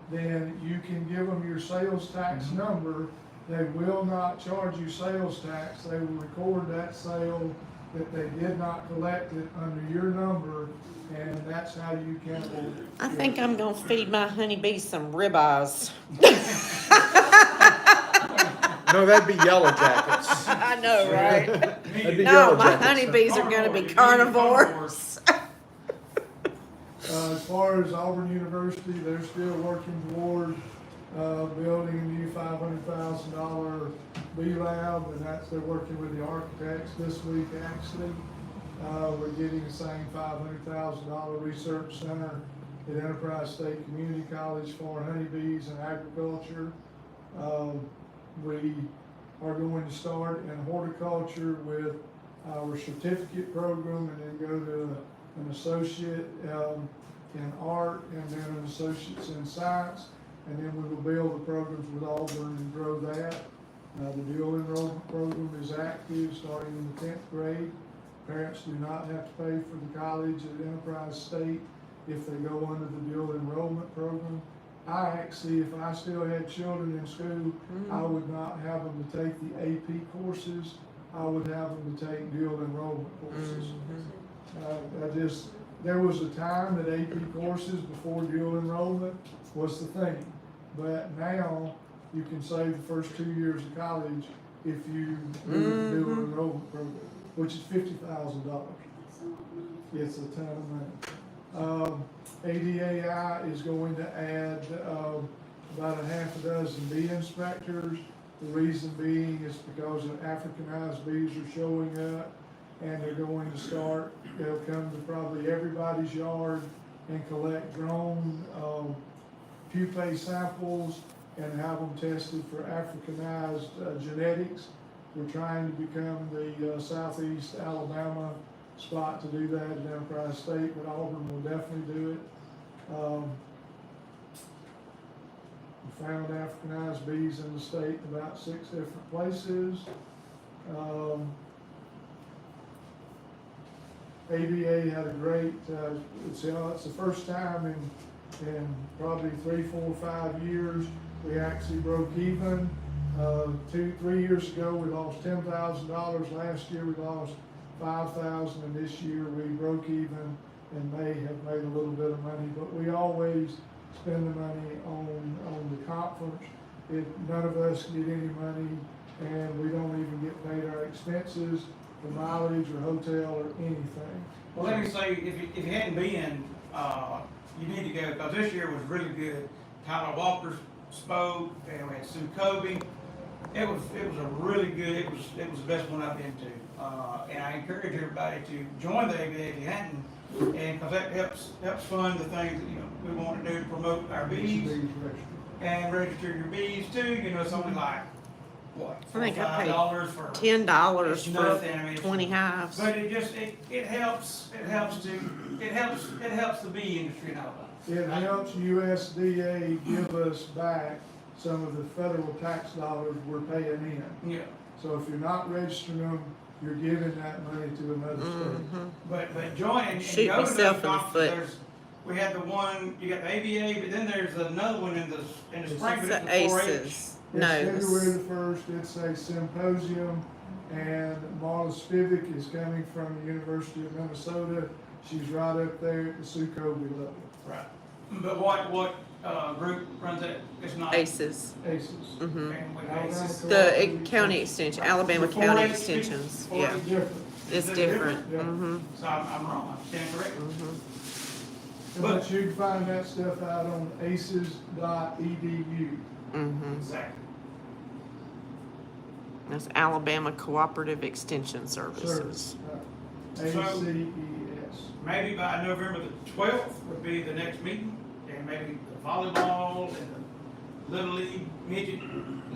then you can give them your sales tax number. They will not charge you sales tax. They will record that sale that they did not collect it under your number, and that's how you can. I think I'm gonna feed my honeybees some ribeyes. No, that'd be yellow jackets. I know, right? That'd be No, yellow my jackets. honeybees are gonna be carnivores. As far as Auburn University, they're still working toward, building a new $500,000 bee lab, and they're working with the architects this week, actually. We're getting the same $500,000 research center at Enterprise State Community College for honeybees and agriculture. We are going to start in horticulture with our certificate program, and then go to an associate in art, and then an associate's in science, and then we will build the programs with Auburn and grow that. The dual enrollment program is active, starting in the 10th grade. Parents do not have to pay for the college at Enterprise State if they go under the dual enrollment program. I actually, if I still had children in school, I would not have them to take the AP courses. I would have them to take dual enrollment courses. There was a time that AP courses before dual enrollment was the thing. But now, you can save the first 2 years of college if you do the dual enrollment program, which is $50,000. It's a ton of money. ADAI is going to add about a half a dozen bee inspectors. The reason being is because of Africanized bees are showing up, and they're going to start, they'll come to probably everybody's yard and collect drone pupae samples and have them tested for Africanized genetics. We're trying to become the southeast Alabama spot to do that at Enterprise State, but Auburn will definitely do it. We found Africanized bees in the state in about 6 different places. ABA had a great, it's the first time in probably 3, 4, 5 years we actually broke even. 2, 3 years ago we lost $10,000. Last year we lost $5,000, and this year we broke even and may have made a little bit of money. But we always spend the money on the conference. None of us get any money, and we don't even get paid our expenses for mileage or hotel or anything. Well, let me say, if you hadn't been, you need to go, because this year was really good. Tyler Walker spoke, and we had Sue Kobe. It was a really good, it was the best one I've been to. And I encourage everybody to join the ABA if you hadn't. And, cause that helps fund the things that, we want to do to promote our bees and register your bees too, it's only like, what, I think I paid $5 for. $10 It's for nothing, I mean, 20 hives. But it helps the bee industry in Alabama. It helps USDA give us back some of the federal tax dollars we're paying in. Yeah, So if you're not registering them, you're giving that money to another state. but join and Shoot go to those myself in the conferences. foot. We had the one, you got the ABA, but then there's another one in the spring. What's but the it's 4-H. ACEs? No. It's February the 1st, it's a symposium, and Marla Spivak is coming from the University of Minnesota. She's right up there at the Sukobi level, Right. But what group runs that? It's not. ACEs. ACEs. Mm-hmm. And with Alabama ACEs. The county extension, Alabama The County 4-H extensions, people, yeah. 4-H. Different. It's Is it different. Yeah. Mm-hmm. So I'm wrong, I'm standing corrected. But you can find that stuff out on aces.edu. Mm-hmm. Exactly. That's Alabama Cooperative Extension Service. Services. ACES. Maybe by November the 12th would be the next meeting, and maybe the volleyball and the Little League, midget,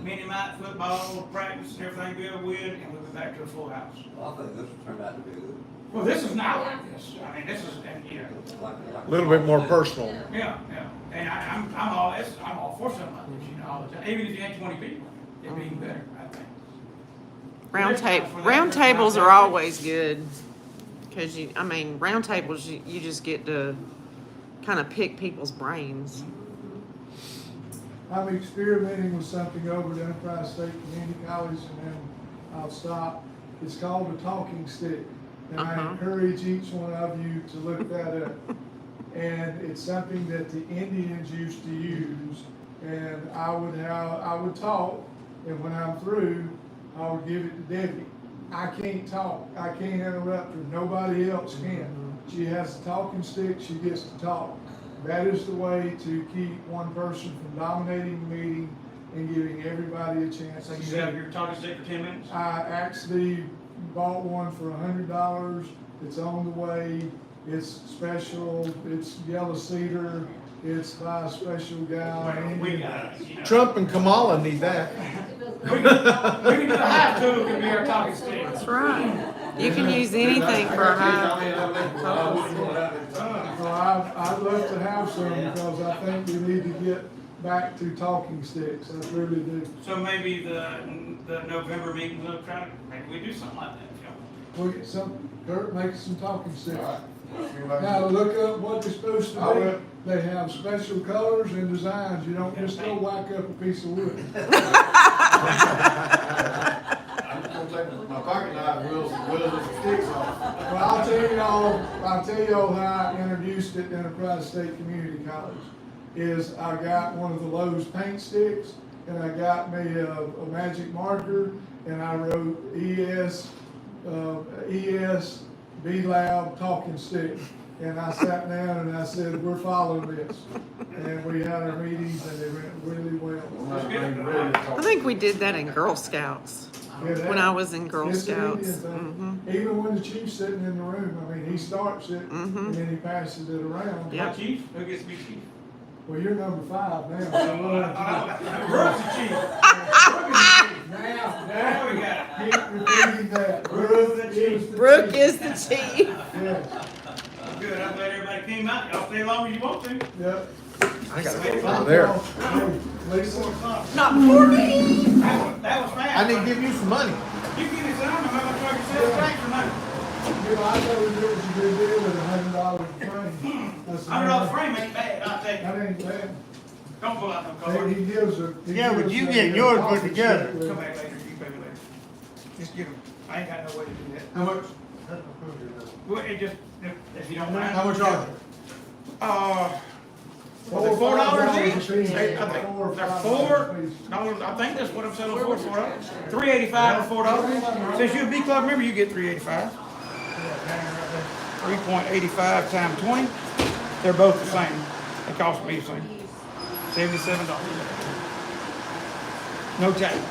mini-mite football practice and everything go with, and we'll be back to a full house. I think this will turn out to be good. Well, this is not like this. I mean, this is, A little bit more personal. yeah. And I'm all for something like this, all the time. Even if you had 20 people, it'd be even better, I think. Round tables are always good, cause round tables, you just get to kind of pick people's brains. I'm experimenting with something over at Enterprise State Community College, and then I'll stop. It's called a talking stick, and I encourage each one of you to look that up. And it's something that the Indians used to use, and I would talk, and when I'm through, I would give it to Debbie. I can't talk, I can't interrupt her, nobody else can. She has a talking stick, she gets to talk. That is the way to keep one person from dominating the meeting and giving everybody a chance. So you set up your talking stick for 10 minutes? I actually bought one for $100. It's on the way. It's special. It's yellow cedar. It's by a special guy. We got it. Trump and Kamala need that. We can do the hive tool, could be our talking stick. That's right. You can use anything for a hive. So I'd love to have some because I think we need to get back to talking sticks. I really do. So maybe the November meeting, we'll try to, maybe we do something like that, We'll get some, Kurt, make some talking sticks. Now, look up what they're supposed to be. They have special colors and designs. You don't just go whack up a piece of wood. I'm just gonna take my pocket knife, and wheels and sticks off. Well, I'll tell y'all how I introduced it to Enterprise State Community College. Is I got one of the Lowe's paint sticks, and I got me a magic marker, and I wrote ES B Lab talking stick. And I sat down and I said, we're following this. And we had our meetings and they went really well. I think we did that in Girl Scouts, when I was in Girl It's an Indian Scouts. thing. Even when the chief's sitting in the room, I mean, he starts it and then he passes it around. Yeah. What chief? Who gets to be chief? Well, you're number 5 now. So we'll have to Brooks the chief. now we got it. keep repeating that. Brooke is the chief. Yes, Good, I'm glad everybody came out. Y'all stay as long as you want to. yep. I gotta go down there. Hey, Lisa, Not for me. That was fast. I need to give you some money. You give me some, I'm gonna try to sell straight for money. you know, I know it was a good deal with $100 frame. That's $100 frame ain't bad, I'll take it. That ain't bad. Don't pull out no Hey, card. he gives a. he Yeah, but gives you a, get yours put talking together. stick with- Come back later, you pay me later. Just give them, I ain't got no way to do that. How much? Well, it just, if you don't mind. How much are Was it $4 each? $4 They're $4. I think that's what I'm selling for, $4. $3.85 for $4. Since you're a B Club member, you get $3.85. 3.85 times 20. They're both the same. They cost me the same. $77. No change.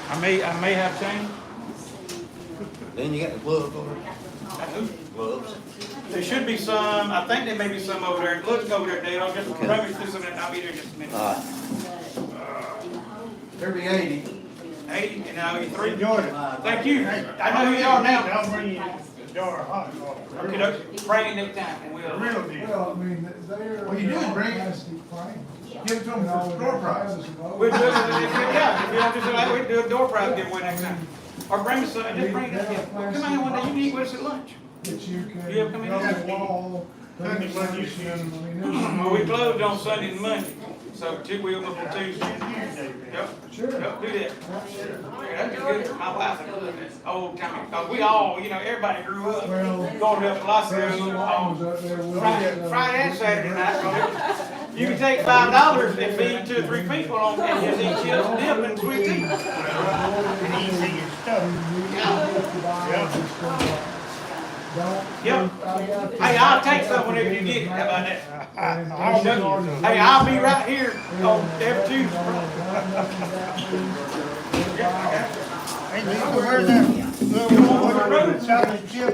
I may have change. Then you got the gloves on I do. it, gloves. There should be some, I think there may be some over there. Look over there, Dave. I'll just rummage through some of that. I'll be there in just a minute. There'll be 80. 80 and now 83. Enjoy it. Thank you. I know who you are now. I'll bring you a jar of hot water. Okay, okay. Bring it next time and The we'll. real deal. Well, I mean, they're. What you doing, Greg? Plastic frames. Give it to them for store price. We'll do it, yeah, if you don't just like, we'll do a door prize giveaway next time. Or bring us some, just bring it up here. Come on one day, you can eat with us at lunch. That you can. You ever come in build here? a wall, put How in many months you partition, use? I mean, there's- Well, we closed on Sunday and Monday, so we open up on Tuesday. Yep, Sure. yep, do that. Yeah, that'd be good. My wife would love that. Old time, cause we all, everybody grew up Well, going to philosophy President Obama was on up there with us, Friday and Saturday night. You can take $5 and feed 2 or 3 people on, and just eat chips and dip and sweet tea. Easy and stuff. Yep. Hey, I'll take some whenever you get it. How about that? Hey, I'll be right here on every Tuesday. Hey, Lisa, where's that little chocolate chip?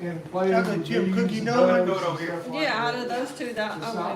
In place. Chocolate chip cookie dough? I'm gonna go over here. Yeah, out of those two, that, I want